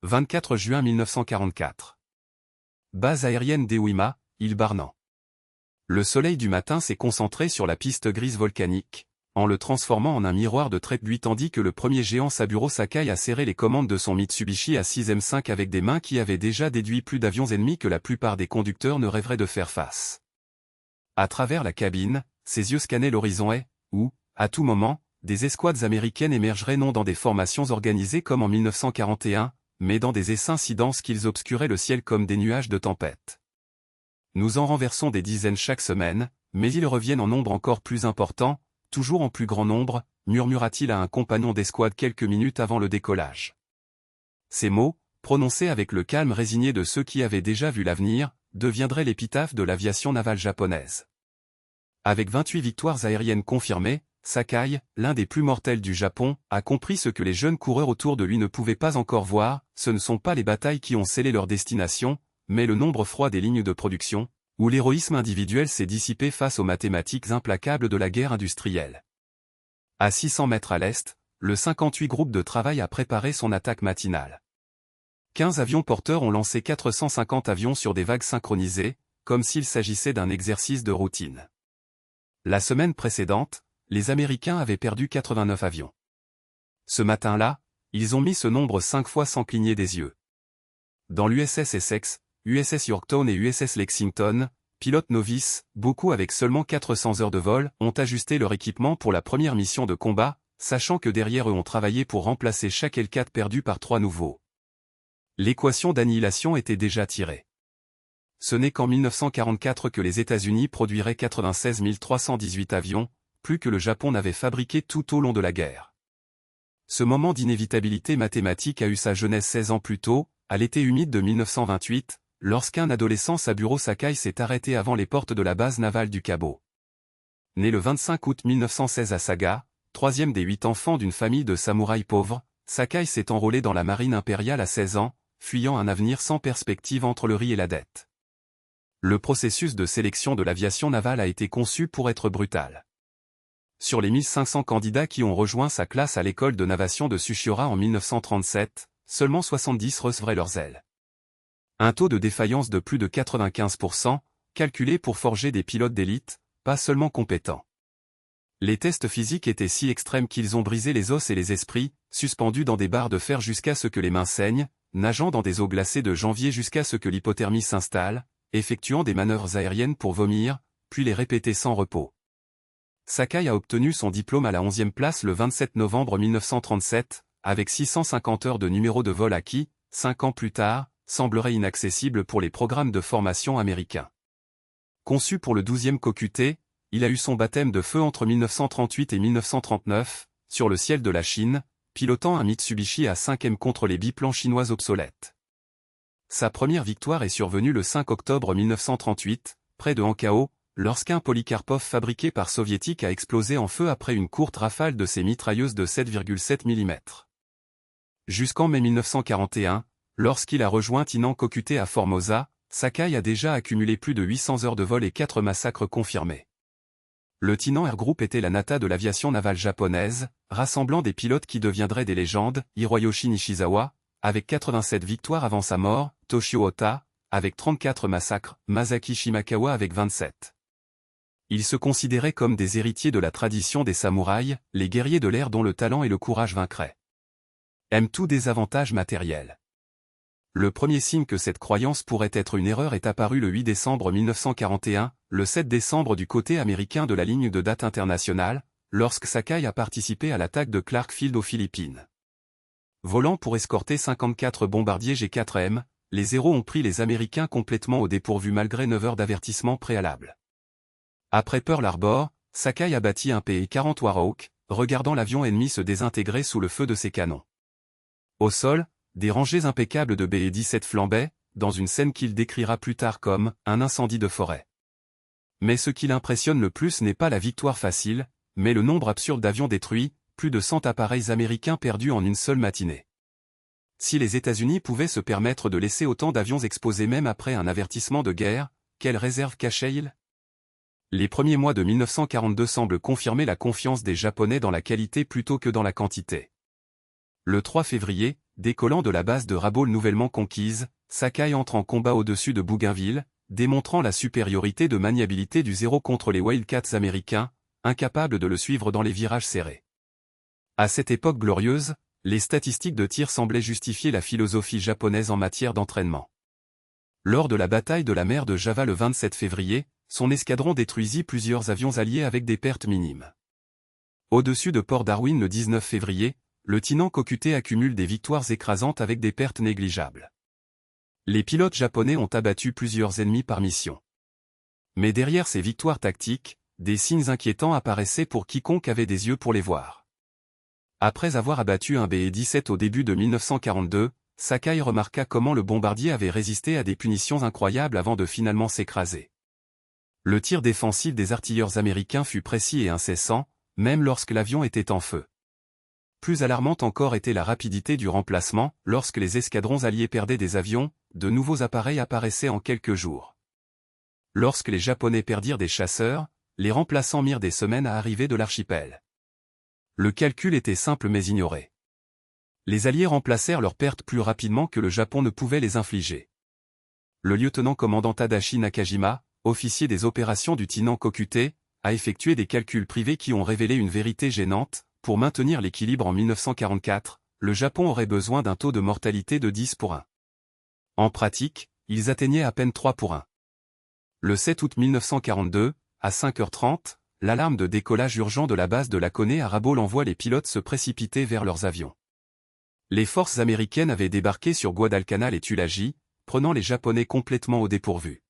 24 juin 1944. Base aérienne d'Eohima, île Barnan. Le soleil du matin s'est concentré sur la piste grise volcanique, en le transformant en un miroir de trébuit tandis que le premier géant Saburo Sakai a serré les commandes de son Mitsubishi A6M5 avec des mains qui avaient déjà déduit plus d'avions ennemis que la plupart des conducteurs ne rêveraient de faire face. À travers la cabine, ses yeux scannaient l'horizon où, à tout moment, des escouades américaines émergeraient non dans des formations organisées comme en 1941, mais dans des essaims si denses qu'ils obscuraient le ciel comme des nuages de tempête. Nous en renversons des dizaines chaque semaine, mais ils reviennent en nombre encore plus important, toujours en plus grand nombre, murmura-t-il à un compagnon d'escouade quelques minutes avant le décollage. Ces mots, prononcés avec le calme résigné de ceux qui avaient déjà vu l'avenir, deviendraient l'épitaphe de l'aviation navale japonaise. Avec 28 victoires aériennes confirmées, Sakai, l'un des plus mortels du Japon, a compris ce que les jeunes coureurs autour de lui ne pouvaient pas encore voir, ce ne sont pas les batailles qui ont scellé leur destination, mais le nombre froid des lignes de production, où l'héroïsme individuel s'est dissipé face aux mathématiques implacables de la guerre industrielle. À 600 mètres à l'est, le 58 groupe de travail a préparé son attaque matinale. 15 avions porteurs ont lancé 450 avions sur des vagues synchronisées, comme s'il s'agissait d'un exercice de routine. La semaine précédente, les Américains avaient perdu 89 avions. Ce matin-là, ils ont mis ce nombre 5 fois sans cligner des yeux. Dans l'USS Essex, USS Yorktown et USS Lexington, pilotes novices, beaucoup avec seulement 400 heures de vol, ont ajusté leur équipement pour la première mission de combat, sachant que derrière eux on travaillait pour remplacer chaque L4 perdu par 3 nouveaux. L'équation d'annihilation était déjà tirée. Ce n'est qu'en 1944 que les États-Unis produiraient 96 318 avions, plus que le Japon n'avait fabriqué tout au long de la guerre. Ce moment d'inévitabilité mathématique a eu sa jeunesse 16 ans plus tôt, à l'été humide de 1928, lorsqu'un adolescent Saburo Sakai s'est arrêté avant les portes de la base navale du Kabo. Né le 25 août 1916 à Saga, troisième des 8 enfants d'une famille de samouraïs pauvres, Sakai s'est enrôlé dans la marine impériale à 16 ans, fuyant un avenir sans perspective entre le riz et la dette. Le processus de sélection de l'aviation navale a été conçu pour être brutal. Sur les 1500 candidats qui ont rejoint sa classe à l'école de navation de Tsuchiura en 1937, seulement 70 recevraient leurs ailes. Un taux de défaillance de plus de 95%, calculé pour forger des pilotes d'élite, pas seulement compétents. Les tests physiques étaient si extrêmes qu'ils ont brisé les os et les esprits, suspendus dans des barres de fer jusqu'à ce que les mains saignent, nageant dans des eaux glacées de janvier jusqu'à ce que l'hypothermie s'installe, effectuant des manœuvres aériennes pour vomir, puis les répéter sans repos. Sakai a obtenu son diplôme à la 11e place le 27 novembre 1937, avec 650 heures de numéro de vol acquis, 5 ans plus tard, semblerait inaccessible pour les programmes de formation américains. Conçu pour le 12e COQT, il a eu son baptême de feu entre 1938 et 1939, sur le ciel de la Chine, pilotant un Mitsubishi A5M contre les biplans chinois obsolètes. Sa première victoire est survenue le 5 octobre 1938, près de Hankow, lorsqu'un Polikarpov fabriqué par soviétique a explosé en feu après une courte rafale de ses mitrailleuses de 7,7 mm. Jusqu'en mai 1941, lorsqu'il a rejoint Tinan COQT à Formosa, Sakai a déjà accumulé plus de 800 heures de vol et 4 massacres confirmés. Le Tinan Air Group était la nata de l'aviation navale japonaise, rassemblant des pilotes qui deviendraient des légendes, Hiroyoshi Nishizawa, avec 87 victoires avant sa mort, Toshio Ota, avec 34 massacres, Masaki Shimakawa avec 27. Ils se considéraient comme des héritiers de la tradition des samouraïs, les guerriers de l'air dont le talent et le courage vaincraient. Aiment tout désavantage matériel. Le premier signe que cette croyance pourrait être une erreur est apparu le 8 décembre 1941, le 7 décembre du côté américain de la ligne de date internationale, lorsque Sakai a participé à l'attaque de Clark Field aux Philippines. Volant pour escorter 54 bombardiers G4M, les héros ont pris les Américains complètement au dépourvu malgré 9 heures d'avertissement préalable. Après Pearl Harbor, Sakai a bâti un PE-40 Warhawk, regardant l'avion ennemi se désintégrer sous le feu de ses canons. Au sol, des rangées impeccables de BE-17 flambaient, dans une scène qu'il décrira plus tard comme « un incendie de forêt ». Mais ce qui l'impressionne le plus n'est pas la victoire facile, mais le nombre absurde d'avions détruits, plus de 100 appareils américains perdus en une seule matinée. Si les États-Unis pouvaient se permettre de laisser autant d'avions exposés même après un avertissement de guerre, quelles réserves cachaient-ils ? Les premiers mois de 1942 semblent confirmer la confiance des Japonais dans la qualité plutôt que dans la quantité. Le 3 février, décollant de la base de Rabaul nouvellement conquise, Sakai entre en combat au-dessus de Bougainville, démontrant la supériorité de maniabilité du Zéro contre les Wildcats américains, incapables de le suivre dans les virages serrés. À cette époque glorieuse, les statistiques de tir semblaient justifier la philosophie japonaise en matière d'entraînement. Lors de la bataille de la mer de Java le 27 février, son escadron détruisit plusieurs avions alliés avec des pertes minimes. Au-dessus de Port Darwin le 19 février, le Tinnan Kokute accumule des victoires écrasantes avec des pertes négligeables. Les pilotes japonais ont abattu plusieurs ennemis par mission. Mais derrière ces victoires tactiques, des signes inquiétants apparaissaient pour quiconque avait des yeux pour les voir. Après avoir abattu un BE-17 au début de 1942, Sakai remarqua comment le bombardier avait résisté à des punitions incroyables avant de finalement s'écraser. Le tir défensif des artilleurs américains fut précis et incessant, même lorsque l'avion était en feu. Plus alarmante encore était la rapidité du remplacement, lorsque les escadrons alliés perdaient des avions, de nouveaux appareils apparaissaient en quelques jours. Lorsque les Japonais perdirent des chasseurs, les remplaçants mirent des semaines à arriver de l'archipel. Le calcul était simple mais ignoré. Les Alliés remplacèrent leurs pertes plus rapidement que le Japon ne pouvait les infliger. Le lieutenant-commandant Tadashi Nakajima, officier des opérations du Tinnan Kokute, a effectué des calculs privés qui ont révélé une vérité gênante. Pour maintenir l'équilibre en 1944, le Japon aurait besoin d'un taux de mortalité de 10 pour 1. En pratique, ils atteignaient à peine 3 pour 1. Le 7 août 1942, à 5h30, l'alarme de décollage urgent de la base de Laconé à Rabaul envoie les pilotes se précipiter vers leurs avions. Les forces américaines avaient débarqué sur Guadalcanal et Tulagi, prenant les Japonais complètement au dépourvu.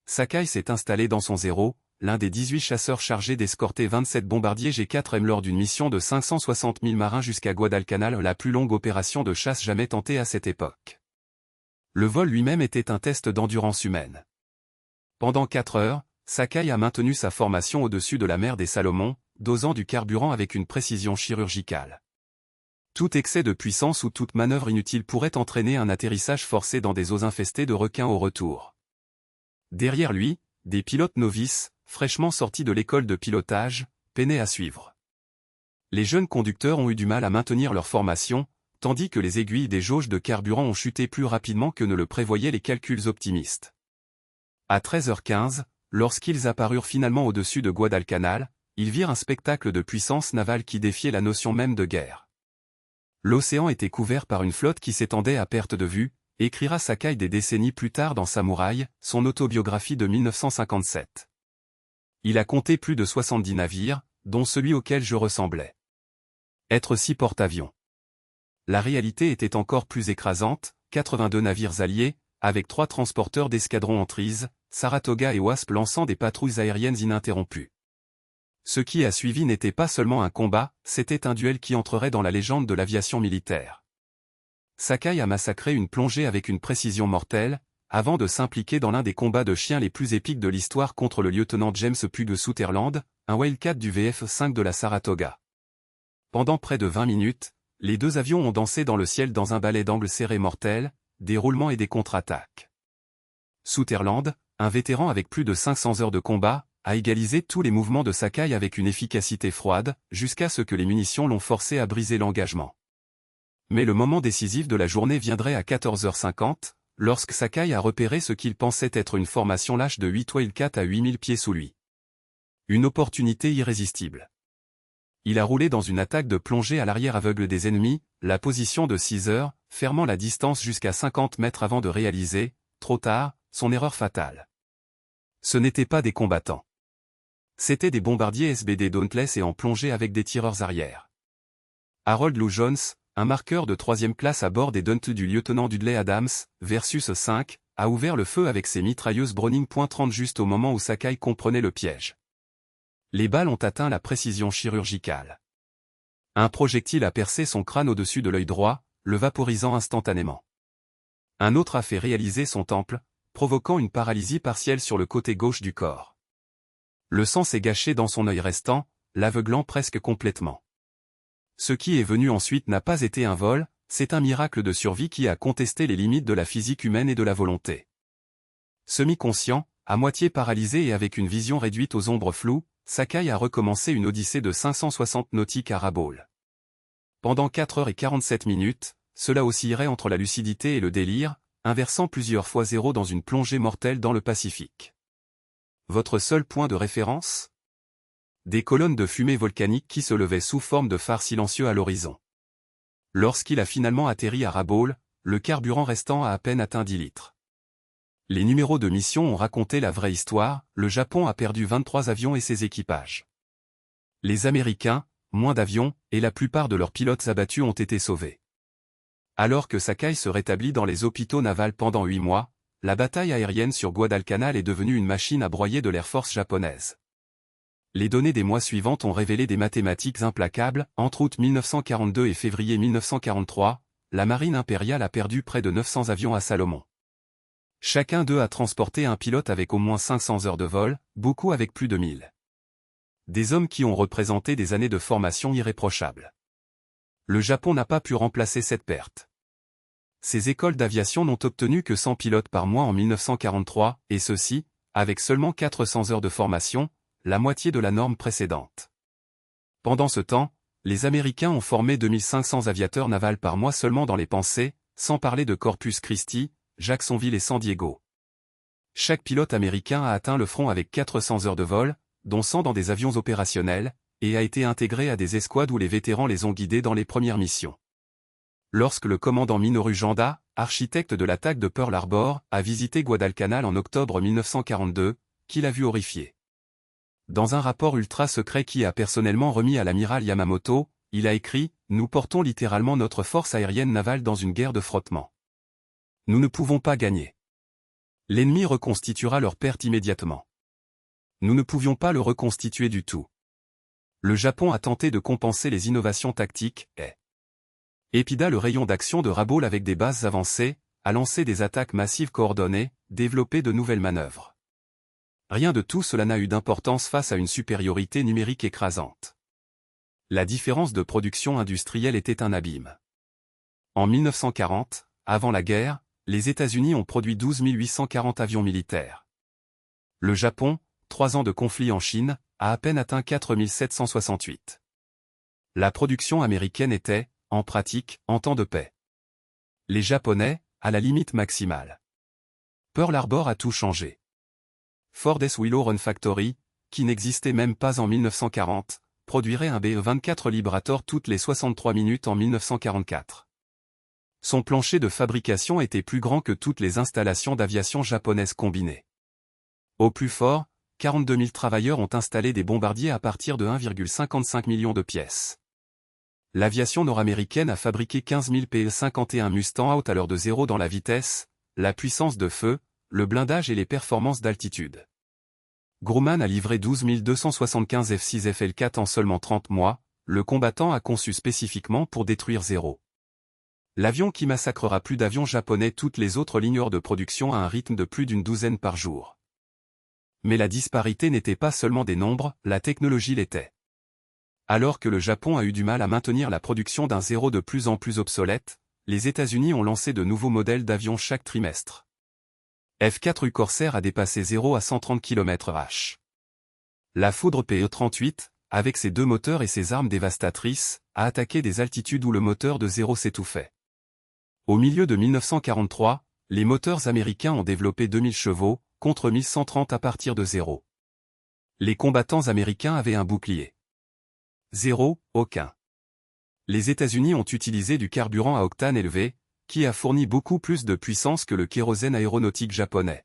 Sakai s'est installé dans son Zéro, l'un des 18 chasseurs chargés d'escorter 27 bombardiers G4M lors d'une mission de 560 000 marins jusqu'à Guadalcanal, la plus longue opération de chasse jamais tentée à cette époque. Le vol lui-même était un test d'endurance humaine. Pendant 4 heures, Sakai a maintenu sa formation au-dessus de la mer des Salomon, dosant du carburant avec une précision chirurgicale. Tout excès de puissance ou toute manœuvre inutile pourrait entraîner un atterrissage forcé dans des eaux infestées de requins au retour. Derrière lui, des pilotes novices, fraîchement sortis de l'école de pilotage, peinaient à suivre. Les jeunes conducteurs ont eu du mal à maintenir leur formation, tandis que les aiguilles des jauges de carburant ont chuté plus rapidement que ne le prévoyaient les calculs optimistes. À 13h15, lorsqu'ils apparurent finalement au-dessus de Guadalcanal, ils virent un spectacle de puissance navale qui défiait la notion même de guerre. L'océan était couvert par une flotte qui s'étendait à perte de vue, écrira Sakai des décennies plus tard dans Samouraï, son autobiographie de 1957. Il a compté plus de 70 navires, dont celui auquel je ressemblais. Être 6 porte-avions. La réalité était encore plus écrasante, 82 navires alliés, avec 3 transporteurs d'escadron en Trise, Saratoga et Wasp lançant des patrouilles aériennes ininterrompues. Ce qui a suivi n'était pas seulement un combat, c'était un duel qui entrerait dans la légende de l'aviation militaire. Sakai a massacré une plongée avec une précision mortelle, avant de s'impliquer dans l'un des combats de chiens les plus épiques de l'histoire contre le lieutenant James Pugh Sutherland, un Wildcat du VF-5 de la Saratoga. Pendant près de 20 minutes, les deux avions ont dansé dans le ciel dans un ballet d'angles serrés mortels, des roulements et des contre-attaques. Sutherland, un vétéran avec plus de 500 heures de combat, a égalisé tous les mouvements de Sakai avec une efficacité froide, jusqu'à ce que les munitions l'ont forcé à briser l'engagement. Mais le moment décisif de la journée viendrait à 14h50, lorsque Sakai a repéré ce qu'il pensait être une formation lâche de 8 Wildcats à 8000 pieds sous lui. Une opportunité irrésistible. Il a roulé dans une attaque de plongée à l'arrière aveugle des ennemis, la position de 6 heures, fermant la distance jusqu'à 50 mètres avant de réaliser, trop tard, son erreur fatale. Ce n'étaient pas des combattants. C'étaient des bombardiers SBD Dauntless et en plongée avec des tireurs arrière. Harold Lou Jones, un marqueur de 3e classe à bord des Dundee du lieutenant Dudley Adams, versus 5, a ouvert le feu avec ses mitrailleuses Browning .30 juste au moment où Sakai comprenait le piège. Les balles ont atteint la précision chirurgicale. Un projectile a percé son crâne au-dessus de l'œil droit, le vaporisant instantanément. Un autre a fait réaliser son temple, provoquant une paralysie partielle sur le côté gauche du corps. Le sang s'est gâché dans son œil restant, l'aveuglant presque complètement. Ce qui est venu ensuite n'a pas été un vol, c'est un miracle de survie qui a contesté les limites de la physique humaine et de la volonté. Semi-conscient, à moitié paralysé et avec une vision réduite aux ombres floues, Sakai a recommencé une odyssée de 560 nautiques à Rabaul. Pendant 4 heures et 47 minutes, cela oscillerait entre la lucidité et le délire, inversant plusieurs fois zéro dans une plongée mortelle dans le Pacifique. Votre seul point de référence? Des colonnes de fumée volcanique qui se levaient sous forme de phares silencieux à l'horizon. Lorsqu'il a finalement atterri à Rabaul, le carburant restant a à peine atteint 10 litres. Les numéros de mission ont raconté la vraie histoire, le Japon a perdu 23 avions et ses équipages. Les Américains, moins d'avions, et la plupart de leurs pilotes abattus ont été sauvés. Alors que Sakai se rétablit dans les hôpitaux navals pendant 8 mois, la bataille aérienne sur Guadalcanal est devenue une machine à broyer de l'Air Force japonaise. Les données des mois suivants ont révélé des mathématiques implacables. Entre août 1942 et février 1943, la marine impériale a perdu près de 900 avions à Salomon. Chacun d'eux a transporté un pilote avec au moins 500 heures de vol, beaucoup avec plus de 1000. Des hommes qui ont représenté des années de formation irréprochables. Le Japon n'a pas pu remplacer cette perte. Ces écoles d'aviation n'ont obtenu que 100 pilotes par mois en 1943, et ceci, avec seulement 400 heures de formation, la moitié de la norme précédente. Pendant ce temps, les Américains ont formé 2500 aviateurs navals par mois seulement dans les pensées, sans parler de Corpus Christi, Jacksonville et San Diego. Chaque pilote américain a atteint le front avec 400 heures de vol, dont 100 dans des avions opérationnels, et a été intégré à des escouades où les vétérans les ont guidés dans les premières missions. Lorsque le commandant Minoru Janda, architecte de l'attaque de Pearl Harbor, a visité Guadalcanal en octobre 1942, qu'il a vu horrifié. Dans un rapport ultra secret qui a personnellement remis à l'amiral Yamamoto, il a écrit « Nous portons littéralement notre force aérienne navale dans une guerre de frottement. Nous ne pouvons pas gagner. L'ennemi reconstituera leur perte immédiatement. Nous ne pouvions pas le reconstituer du tout. Le Japon a tenté de compenser les innovations tactiques et épida le rayon d'action de Rabaul avec des bases avancées, a lancé des attaques massives coordonnées, développé de nouvelles manœuvres. Rien de tout cela n'a eu d'importance face à une supériorité numérique écrasante. La différence de production industrielle était un abîme. En 1940, avant la guerre, les États-Unis ont produit 12 840 avions militaires. Le Japon, 3 ans de conflit en Chine, a à peine atteint 4 768. La production américaine était, en pratique, en temps de paix. Les Japonais, à la limite maximale. Pearl Harbor a tout changé. Ford S. Willow Run Factory, qui n'existait même pas en 1940, produirait un BE-24 Liberator toutes les 63 minutes en 1944. Son plancher de fabrication était plus grand que toutes les installations d'aviation japonaises combinées. Au plus fort, 42 000 travailleurs ont installé des bombardiers à partir de 1,55 million de pièces. L'aviation nord-américaine a fabriqué 15 000 PE-51 Mustang Out à l'heure de zéro dans la vitesse, la puissance de feu, le blindage et les performances d'altitude. Grumman a livré 12 275 F-6 FL-4 en seulement 30 mois, le combattant a conçu spécifiquement pour détruire zéro. L'avion qui massacrera plus d'avions japonais toutes les autres lignes hors de production à un rythme de plus d'une douzaine par jour. Mais la disparité n'était pas seulement des nombres, la technologie l'était. Alors que le Japon a eu du mal à maintenir la production d'un zéro de plus en plus obsolète, les États-Unis ont lancé de nouveaux modèles d'avions chaque trimestre. F-4U Corsair a dépassé 0 à 130 km/h. La foudre PE-38, avec ses 2 moteurs et ses armes dévastatrices, a attaqué des altitudes où le moteur de zéro s'étouffait. Au milieu de 1943, les moteurs américains ont développé 2000 chevaux, contre 1130 à partir de zéro. Les combattants américains avaient un bouclier. Zéro, aucun. Les États-Unis ont utilisé du carburant à octane élevé, qui a fourni beaucoup plus de puissance que le kérosène aéronautique japonais.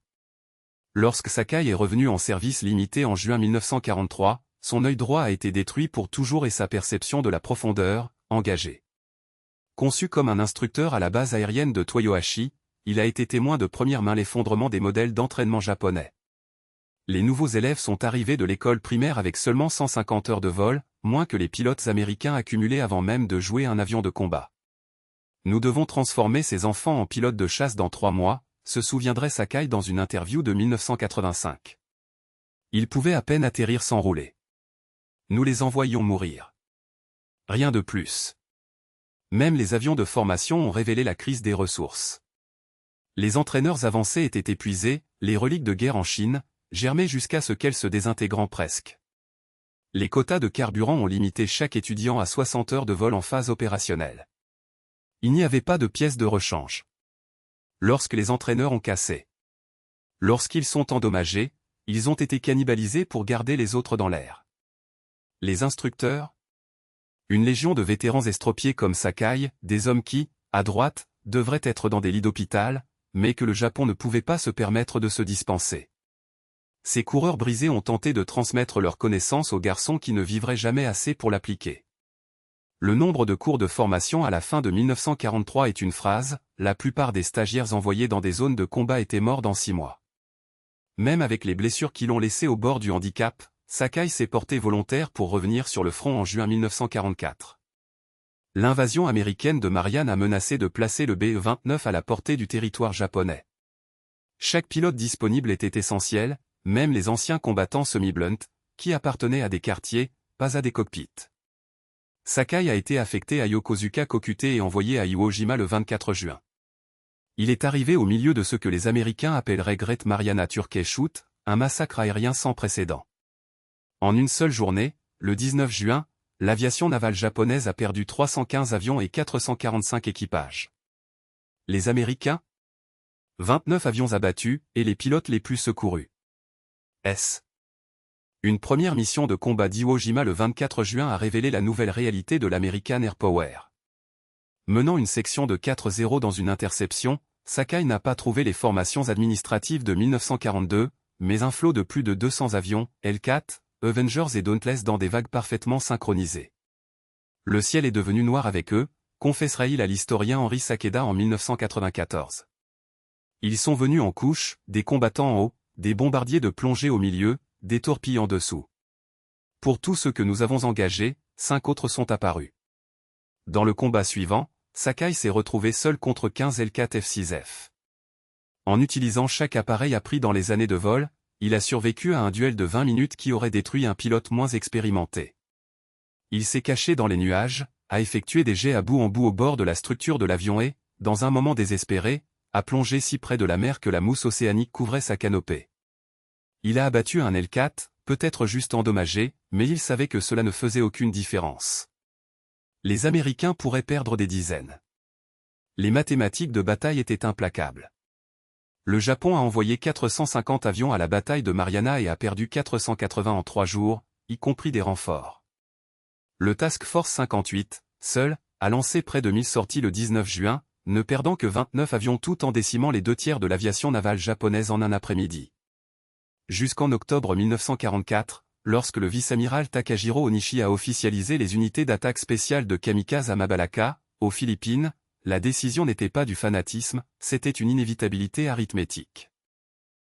Lorsque Sakai est revenu en service limité en juin 1943, son œil droit a été détruit pour toujours et sa perception de la profondeur, engagée. Conçu comme un instructeur à la base aérienne de Toyohashi, il a été témoin de première main l'effondrement des modèles d'entraînement japonais. Les nouveaux élèves sont arrivés de l'école primaire avec seulement 150 heures de vol, moins que les pilotes américains accumulés avant même de jouer un avion de combat. Nous devons transformer ces enfants en pilotes de chasse dans 3 mois, se souviendrait Sakai dans une interview de 1985. Ils pouvaient à peine atterrir sans rouler. Nous les envoyions mourir. Rien de plus. Même les avions de formation ont révélé la crise des ressources. Les entraîneurs avancés étaient épuisés, les reliques de guerre en Chine, germaient jusqu'à ce qu'elles se désintégrant presque. Les quotas de carburant ont limité chaque étudiant à 60 heures de vol en phase opérationnelle. Il n'y avait pas de pièces de rechange. Lorsque les entraîneurs ont cassé. Lorsqu'ils sont endommagés, ils ont été cannibalisés pour garder les autres dans l'air. Les instructeurs? Une légion de vétérans estropiés comme Sakai, des hommes qui, à droite, devraient être dans des lits d'hôpital, mais que le Japon ne pouvait pas se permettre de se dispenser. Ces coureurs brisés ont tenté de transmettre leurs connaissances aux garçons qui ne vivraient jamais assez pour l'appliquer. Le nombre de cours de formation à la fin de 1943 est une phrase, la plupart des stagiaires envoyés dans des zones de combat étaient morts dans 6 mois. Même avec les blessures qui l'ont laissé au bord du handicap, Sakai s'est porté volontaire pour revenir sur le front en juin 1944. L'invasion américaine de Mariane a menacé de placer le BE-29 à la portée du territoire japonais. Chaque pilote disponible était essentiel, même les anciens combattants semi-blunt, qui appartenaient à des quartiers, pas à des cockpits. Sakai a été affecté à Yokosuka Kokute et envoyé à Iwo Jima le 24 juin. Il est arrivé au milieu de ce que les Américains appelleraient Great Mariana Turkey Shoot, un massacre aérien sans précédent. En une seule journée, le 19 juin, l'aviation navale japonaise a perdu 315 avions et 445 équipages. Les Américains? 29 avions abattus, et les pilotes les plus secourus. Une première mission de combat d'Iwo Jima le 24 juin a révélé la nouvelle réalité de l'American Air Power. Menant une section de 4-0 dans une interception, Sakai n'a pas trouvé les formations administratives de 1942, mais un flot de plus de 200 avions, L4, Avengers et Dauntless dans des vagues parfaitement synchronisées. Le ciel est devenu noir avec eux, confessera-t-il à l'historien Henri Sakeda en 1994. Ils sont venus en couches, des combattants en haut, des bombardiers de plongée au milieu, des torpilles en dessous. Pour tous ceux que nous avons engagés, 5 autres sont apparus. Dans le combat suivant, Sakai s'est retrouvé seul contre 15 L4 F6F. En utilisant chaque appareil appris dans les années de vol, il a survécu à un duel de 20 minutes qui aurait détruit un pilote moins expérimenté. Il s'est caché dans les nuages, a effectué des jets à bout en bout au bord de la structure de l'avion et, dans un moment désespéré, a plongé si près de la mer que la mousse océanique couvrait sa canopée. Il a abattu un L4, peut-être juste endommagé, mais il savait que cela ne faisait aucune différence. Les Américains pourraient perdre des dizaines. Les mathématiques de bataille étaient implacables. Le Japon a envoyé 450 avions à la bataille de Mariana et a perdu 480 en 3 jours, y compris des renforts. Le Task Force 58, seul, a lancé près de 1000 sorties le 19 juin, ne perdant que 29 avions tout en décimant les 2/3 de l'aviation navale japonaise en un après-midi. Jusqu'en octobre 1944, lorsque le vice-amiral Takajiro Onishi a officialisé les unités d'attaque spéciale de kamikaze à Mabalaka, aux Philippines, la décision n'était pas du fanatisme, c'était une inévitabilité arithmétique.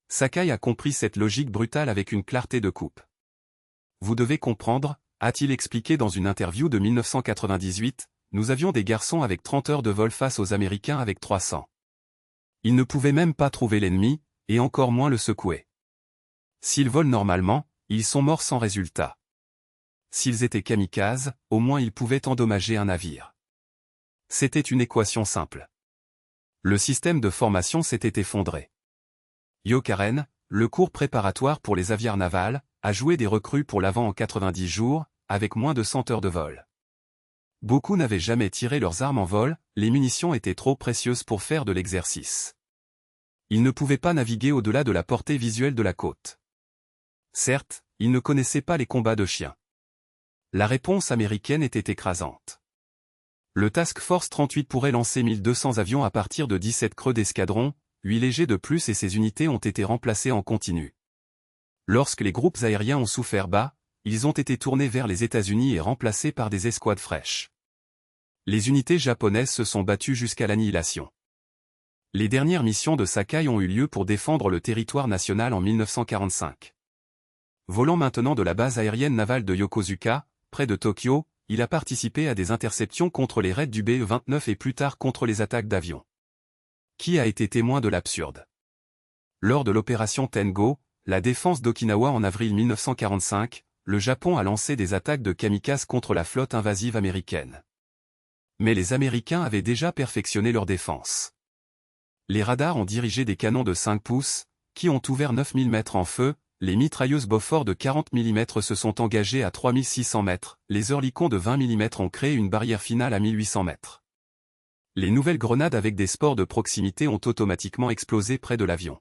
Sakai a compris cette logique brutale avec une clarté de coupe. Vous devez comprendre, a-t-il expliqué dans une interview de 1998, nous avions des garçons avec 30 heures de vol face aux Américains avec 300. Ils ne pouvaient même pas trouver l'ennemi, et encore moins le secouer. S'ils volent normalement, ils sont morts sans résultat. S'ils étaient kamikazes, au moins ils pouvaient endommager un navire. C'était une équation simple. Le système de formation s'était effondré. Yokaren, le cours préparatoire pour les aviaires navals, a joué des recrues pour l'avant en 90 jours, avec moins de 100 heures de vol. Beaucoup n'avaient jamais tiré leurs armes en vol, les munitions étaient trop précieuses pour faire de l'exercice. Ils ne pouvaient pas naviguer au-delà de la portée visuelle de la côte. Certes, ils ne connaissaient pas les combats de chiens. La réponse américaine était écrasante. Le Task Force 38 pourrait lancer 1200 avions à partir de 17 creux d'escadron, 8 légers de plus et ces unités ont été remplacées en continu. Lorsque les groupes aériens ont souffert bas, ils ont été tournés vers les États-Unis et remplacés par des escouades fraîches. Les unités japonaises se sont battues jusqu'à l'annihilation. Les dernières missions de Sakai ont eu lieu pour défendre le territoire national en 1945. Volant maintenant de la base aérienne navale de Yokosuka, près de Tokyo, il a participé à des interceptions contre les raids du BE-29 et plus tard contre les attaques d'avions. Qui a été témoin de l'absurde? Lors de l'opération Tengo, la défense d'Okinawa en avril 1945, le Japon a lancé des attaques de kamikazes contre la flotte invasive américaine. Mais les Américains avaient déjà perfectionné leur défense. Les radars ont dirigé des canons de 5 pouces, qui ont ouvert 9000 mètres en feu, les mitrailleuses Bofors de 40 mm se sont engagées à 3600 mètres, les Oerlikon de 20 mm ont créé une barrière finale à 1800 mètres. Les nouvelles grenades avec des sports de proximité ont automatiquement explosé près de l'avion.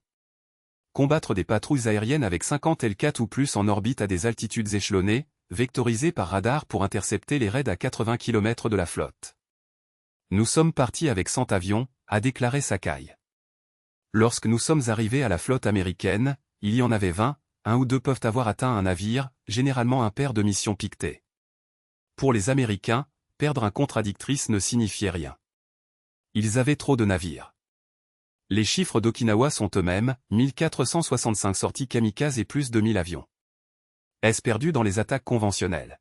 Combattre des patrouilles aériennes avec 50 L4 ou plus en orbite à des altitudes échelonnées, vectorisées par radar pour intercepter les raids à 80 km de la flotte. Nous sommes partis avec 100 avions, a déclaré Sakai. Lorsque nous sommes arrivés à la flotte américaine, il y en avait 20, un ou deux peuvent avoir atteint un navire, généralement un pair de mission piqueté. Pour les Américains, perdre un contradictrice ne signifiait rien. Ils avaient trop de navires. Les chiffres d'Okinawa sont eux-mêmes, 1465 sorties kamikazes et plus de 1000 avions. Est-ce perdu dans les attaques conventionnelles?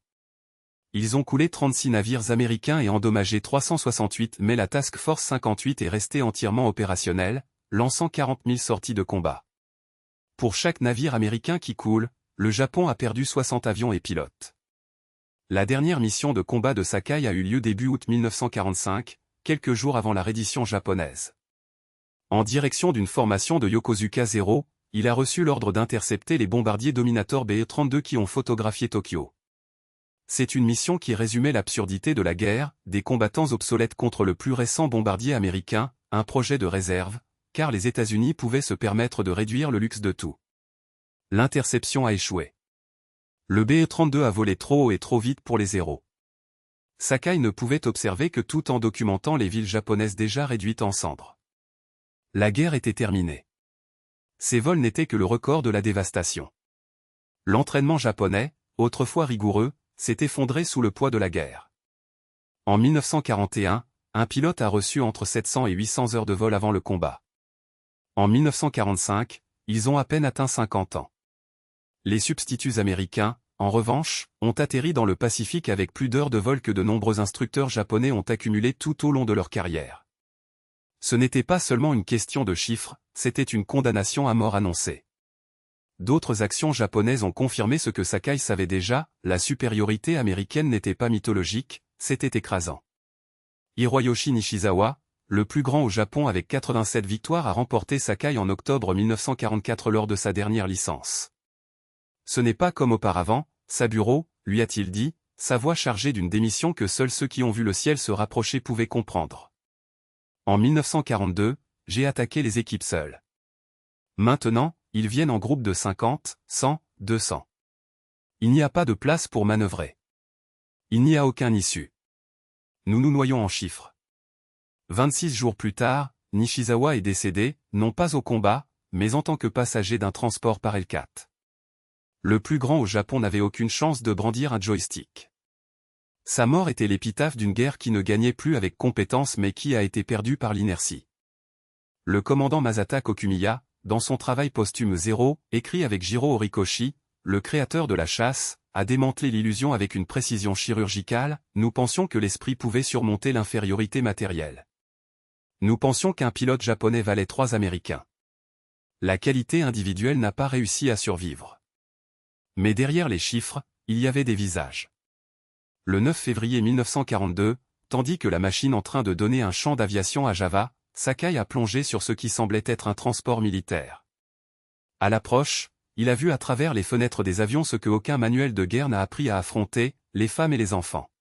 Ils ont coulé 36 navires américains et endommagé 368, mais la Task Force 58 est restée entièrement opérationnelle, lançant 40 000 sorties de combat. Pour chaque navire américain qui coule, le Japon a perdu 60 avions et pilotes. La dernière mission de combat de Sakai a eu lieu début août 1945, quelques jours avant la reddition japonaise. En direction d'une formation de Yokosuka 0, il a reçu l'ordre d'intercepter les bombardiers Dominator BE-32 qui ont photographié Tokyo. C'est une mission qui résumait l'absurdité de la guerre, des combattants obsolètes contre le plus récent bombardier américain, un projet de réserve, car les États-Unis pouvaient se permettre de réduire le luxe de tout. L'interception a échoué. Le BE-32 a volé trop haut et trop vite pour les Zéros. Sakai ne pouvait observer que tout en documentant les villes japonaises déjà réduites en cendres. La guerre était terminée. Ces vols n'étaient que le record de la dévastation. L'entraînement japonais, autrefois rigoureux, s'est effondré sous le poids de la guerre. En 1941, un pilote a reçu entre 700 et 800 heures de vol avant le combat. En 1945, ils ont à peine atteint 50 ans. Les substituts américains, en revanche, ont atterri dans le Pacifique avec plus d'heures de vol que de nombreux instructeurs japonais ont accumulé tout au long de leur carrière. Ce n'était pas seulement une question de chiffres, c'était une condamnation à mort annoncée. D'autres actions japonaises ont confirmé ce que Sakai savait déjà, la supériorité américaine n'était pas mythologique, c'était écrasant. Hiroyoshi Nishizawa, le plus grand au Japon avec 87 victoires, a remporté Sakai en octobre 1944 lors de sa dernière licence. Ce n'est pas comme auparavant, Saburo, lui a-t-il dit, sa voix chargée d'une démission que seuls ceux qui ont vu le ciel se rapprocher pouvaient comprendre. En 1942, j'ai attaqué les équipes seules. Maintenant, ils viennent en groupe de 50, 100, 200. Il n'y a pas de place pour manœuvrer. Il n'y a aucun issue. Nous nous noyons en chiffres. 26 jours plus tard, Nishizawa est décédé, non pas au combat, mais en tant que passager d'un transport par L4. Le plus grand au Japon n'avait aucune chance de brandir un joystick. Sa mort était l'épitaphe d'une guerre qui ne gagnait plus avec compétence mais qui a été perdue par l'inertie. Le commandant Masata Kokumiya, dans son travail posthume 0, écrit avec Jiro Horikoshi, le créateur de la chasse, a démantelé l'illusion avec une précision chirurgicale. Nous pensions que l'esprit pouvait surmonter l'infériorité matérielle. Nous pensions qu'un pilote japonais valait 3 Américains. La qualité individuelle n'a pas réussi à survivre. Mais derrière les chiffres, il y avait des visages. Le 9 février 1942, tandis que la machine en train de donner un champ d'aviation à Java, Sakai a plongé sur ce qui semblait être un transport militaire. À l'approche, il a vu à travers les fenêtres des avions ce que aucun manuel de guerre n'a appris à affronter, les femmes et les enfants.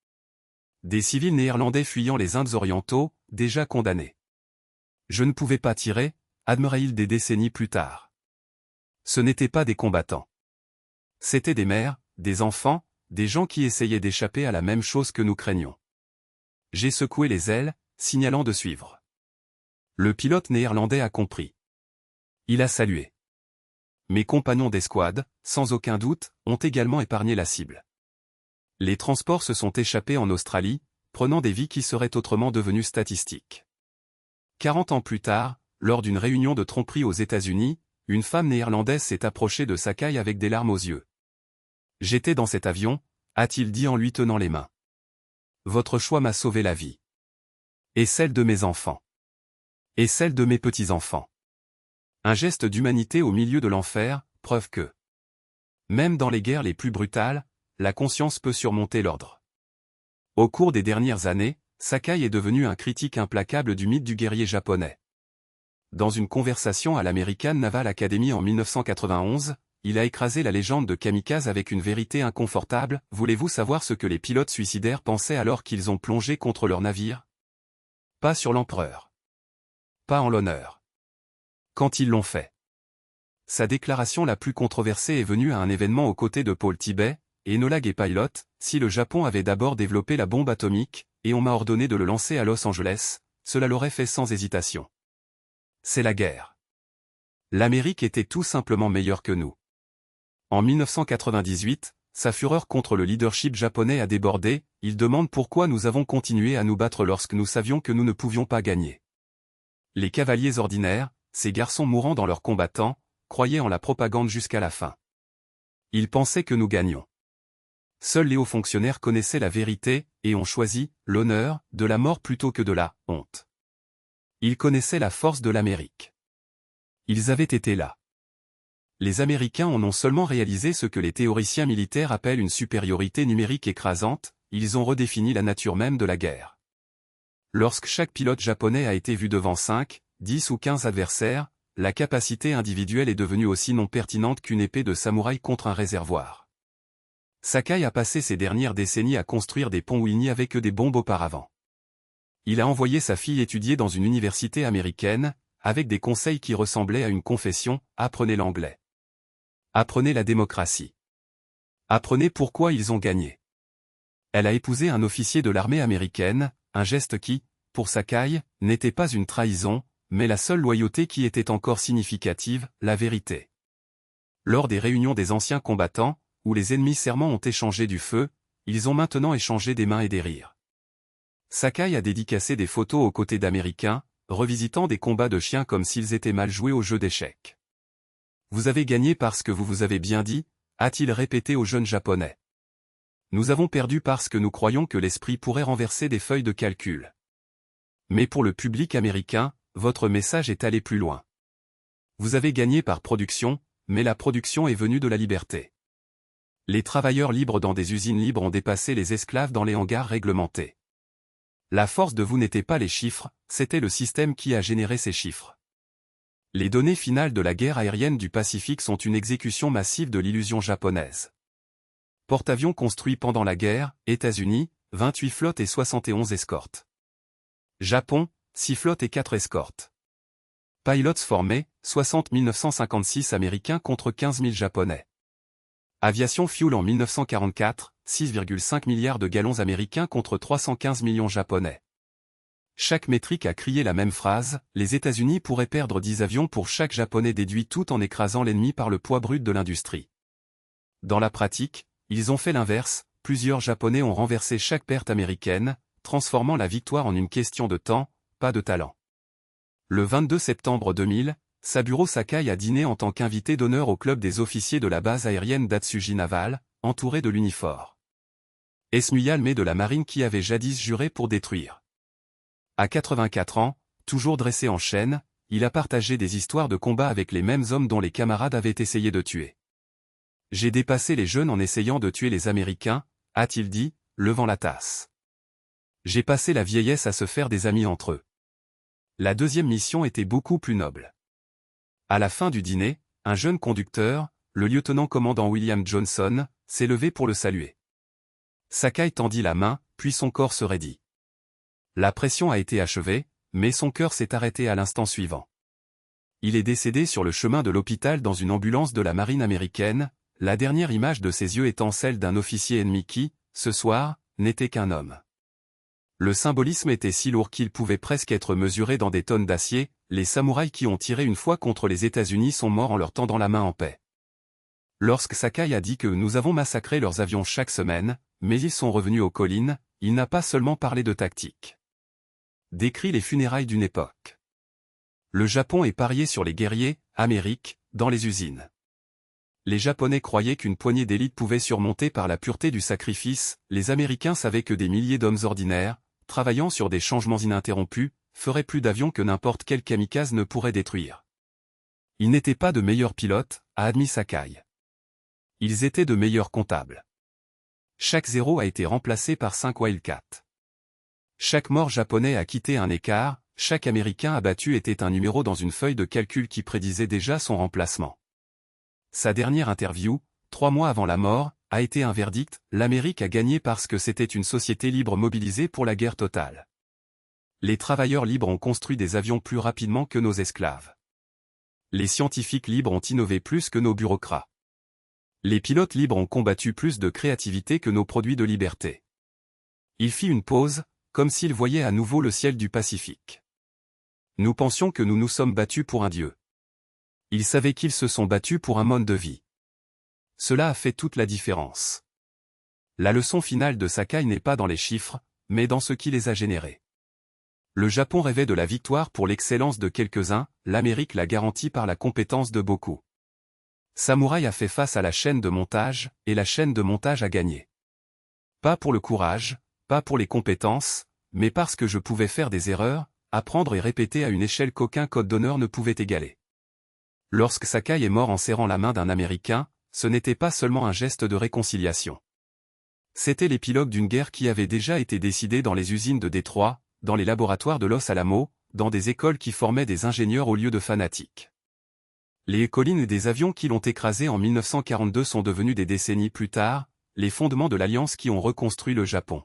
Des civils néerlandais fuyant les Indes orientaux, déjà condamnés. Je ne pouvais pas tirer, admira-t-il des décennies plus tard. Ce n'étaient pas des combattants. C'étaient des mères, des enfants, des gens qui essayaient d'échapper à la même chose que nous craignions. J'ai secoué les ailes, signalant de suivre. Le pilote néerlandais a compris. Il a salué. Mes compagnons d'escouade, sans aucun doute, ont également épargné la cible. Les transports se sont échappés en Australie, prenant des vies qui seraient autrement devenues statistiques. 40 ans plus tard, lors d'une réunion de tromperie aux États-Unis, une femme néerlandaise s'est approchée de Sakai avec des larmes aux yeux. J'étais dans cet avion, a-t-il dit en lui tenant les mains. Votre choix m'a sauvé la vie. Et celle de mes enfants. Et celle de mes petits-enfants. Un geste d'humanité au milieu de l'enfer, preuve que, même dans les guerres les plus brutales, la conscience peut surmonter l'ordre. Au cours des dernières années, Sakai est devenu un critique implacable du mythe du guerrier japonais. Dans une conversation à l'American Naval Academy en 1991, il a écrasé la légende de kamikaze avec une vérité inconfortable. Voulez-vous savoir ce que les pilotes suicidaires pensaient alors qu'ils ont plongé contre leur navire? pas sur l'empereur. Pas en l'honneur. Quand ils l'ont fait. Sa déclaration la plus controversée est venue à un événement aux côtés de Paul Tibet, Enola Gay Pilot, si le Japon avait d'abord développé la bombe atomique, et on m'a ordonné de le lancer à Los Angeles, cela l'aurait fait sans hésitation. C'est la guerre. L'Amérique était tout simplement meilleure que nous. En 1998, sa fureur contre le leadership japonais a débordé, il demande pourquoi nous avons continué à nous battre lorsque nous savions que nous ne pouvions pas gagner. Les cavaliers ordinaires, ces garçons mourant dans leurs combattants, croyaient en la propagande jusqu'à la fin. Ils pensaient que nous gagnions. Seuls les hauts fonctionnaires connaissaient la vérité, et ont choisi l'honneur de la mort plutôt que de la honte. Ils connaissaient la force de l'Amérique. Ils avaient été là. Les Américains ont non seulement réalisé ce que les théoriciens militaires appellent une supériorité numérique écrasante, ils ont redéfini la nature même de la guerre. Lorsque chaque pilote japonais a été vu devant 5, 10 ou 15 adversaires, la capacité individuelle est devenue aussi non pertinente qu'une épée de samouraï contre un réservoir. Sakai a passé ces dernières décennies à construire des ponts où il n'y avait que des bombes auparavant. Il a envoyé sa fille étudier dans une université américaine, avec des conseils qui ressemblaient à une confession, apprenez l'anglais. Apprenez la démocratie. Apprenez pourquoi ils ont gagné. Elle a épousé un officier de l'armée américaine, un geste qui, pour Sakai, n'était pas une trahison, mais la seule loyauté qui était encore significative, la vérité. Lors des réunions des anciens combattants, où les ennemis serments ont échangé du feu, ils ont maintenant échangé des mains et des rires. Sakai a dédicacé des photos aux côtés d'Américains, revisitant des combats de chiens comme s'ils étaient mal joués au jeu d'échecs. Vous avez gagné parce que vous vous avez bien dit, a-t-il répété aux jeunes Japonais. Nous avons perdu parce que nous croyons que l'esprit pourrait renverser des feuilles de calcul. Mais pour le public américain, votre message est allé plus loin. Vous avez gagné par production, mais la production est venue de la liberté. Les travailleurs libres dans des usines libres ont dépassé les esclaves dans les hangars réglementés. La force de vous n'était pas les chiffres, c'était le système qui a généré ces chiffres. Les données finales de la guerre aérienne du Pacifique sont une exécution massive de l'illusion japonaise. Porte-avions construits pendant la guerre, États-Unis, 28 flottes et 71 escortes. Japon, 6 flottes et 4 escortes. Pilots formés, 60 1956 Américains contre 15 000 Japonais. Aviation fuel en 1944, 6,5 milliards de gallons américains contre 315 millions japonais. Chaque métrique a crié la même phrase, les États-Unis pourraient perdre 10 avions pour chaque japonais déduit tout en écrasant l'ennemi par le poids brut de l'industrie. Dans la pratique, ils ont fait l'inverse, plusieurs japonais ont renversé chaque perte américaine, transformant la victoire en une question de temps, pas de talent. Le 22 septembre 2000, Saburo Sakai a dîné en tant qu'invité d'honneur au club des officiers de la base aérienne d'Atsugi Naval, entouré de l'uniforme esmuyalmé de la marine qui avait jadis juré pour détruire. À 84 ans, toujours dressé en chaîne, il a partagé des histoires de combat avec les mêmes hommes dont les camarades avaient essayé de tuer. J'ai dépassé les jeunes en essayant de tuer les Américains, a-t-il dit, levant la tasse. J'ai passé la vieillesse à se faire des amis entre eux. La deuxième mission était beaucoup plus noble. À la fin du dîner, un jeune conducteur, le lieutenant-commandant William Johnson, s'est levé pour le saluer. Sakai tendit la main, puis son corps se raidit. La pression a été achevée, mais son cœur s'est arrêté à l'instant suivant. Il est décédé sur le chemin de l'hôpital dans une ambulance de la marine américaine, la dernière image de ses yeux étant celle d'un officier ennemi qui, ce soir, n'était qu'un homme. Le symbolisme était si lourd qu'il pouvait presque être mesuré dans des tonnes d'acier, les samouraïs qui ont tiré une fois contre les États-Unis sont morts en leur tendant la main en paix. Lorsque Sakai a dit que nous avons massacré leurs avions chaque semaine, mais ils sont revenus aux collines, il n'a pas seulement parlé de tactique. Décrit les funérailles d'une époque. Le Japon est parié sur les guerriers, Amérique, dans les usines. Les Japonais croyaient qu'une poignée d'élites pouvait surmonter par la pureté du sacrifice, les Américains savaient que des milliers d'hommes ordinaires, travaillant sur des changements ininterrompus, feraient plus d'avions que n'importe quel kamikaze ne pourrait détruire. Ils n'étaient pas de meilleurs pilotes, a admis Sakai. Ils étaient de meilleurs comptables. Chaque zéro a été remplacé par 5 Wildcats. Chaque mort japonais a quitté un écart, chaque Américain abattu était un numéro dans une feuille de calcul qui prédisait déjà son remplacement. Sa dernière interview, 3 mois avant la mort, a été un verdict, l'Amérique a gagné parce que c'était une société libre mobilisée pour la guerre totale. Les travailleurs libres ont construit des avions plus rapidement que nos esclaves. Les scientifiques libres ont innové plus que nos bureaucrates. Les pilotes libres ont combattu plus de créativité que nos produits de liberté. Il fit une pause, comme s'il voyait à nouveau le ciel du Pacifique. Nous pensions que nous nous sommes battus pour un dieu. Ils savaient qu'ils se sont battus pour un mode de vie. Cela a fait toute la différence. La leçon finale de Sakai n'est pas dans les chiffres, mais dans ce qui les a générés. Le Japon rêvait de la victoire pour l'excellence de quelques-uns, l'Amérique l'a garantie par la compétence de beaucoup. Samouraï a fait face à la chaîne de montage, et la chaîne de montage a gagné. Pas pour le courage, pas pour les compétences, mais parce que je pouvais faire des erreurs, apprendre et répéter à une échelle qu'aucun code d'honneur ne pouvait égaler. Lorsque Sakai est mort en serrant la main d'un Américain, ce n'était pas seulement un geste de réconciliation. C'était l'épilogue d'une guerre qui avait déjà été décidée dans les usines de Détroit, dans les laboratoires de Los Alamos, dans des écoles qui formaient des ingénieurs au lieu de fanatiques. Les collines et des avions qui l'ont écrasé en 1942 sont devenus des décennies plus tard, les fondements de l'alliance qui ont reconstruit le Japon.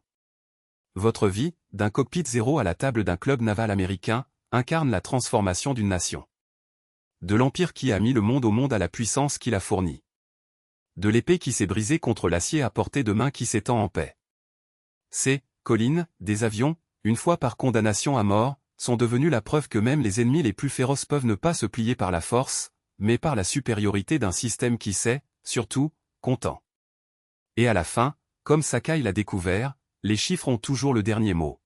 Votre vie, d'un cockpit zéro à la table d'un club naval américain, incarne la transformation d'une nation. De l'empire qui a mis le monde au monde à la puissance qu'il a fournie. De l'épée qui s'est brisée contre l'acier à portée de main qui s'étend en paix. Ces collines, des avions, une fois par condamnation à mort, sont devenus la preuve que même les ennemis les plus féroces peuvent ne pas se plier par la force, mais par la supériorité d'un système qui sait, surtout, content. Et à la fin, comme Sakai l'a découvert, les chiffres ont toujours le dernier mot.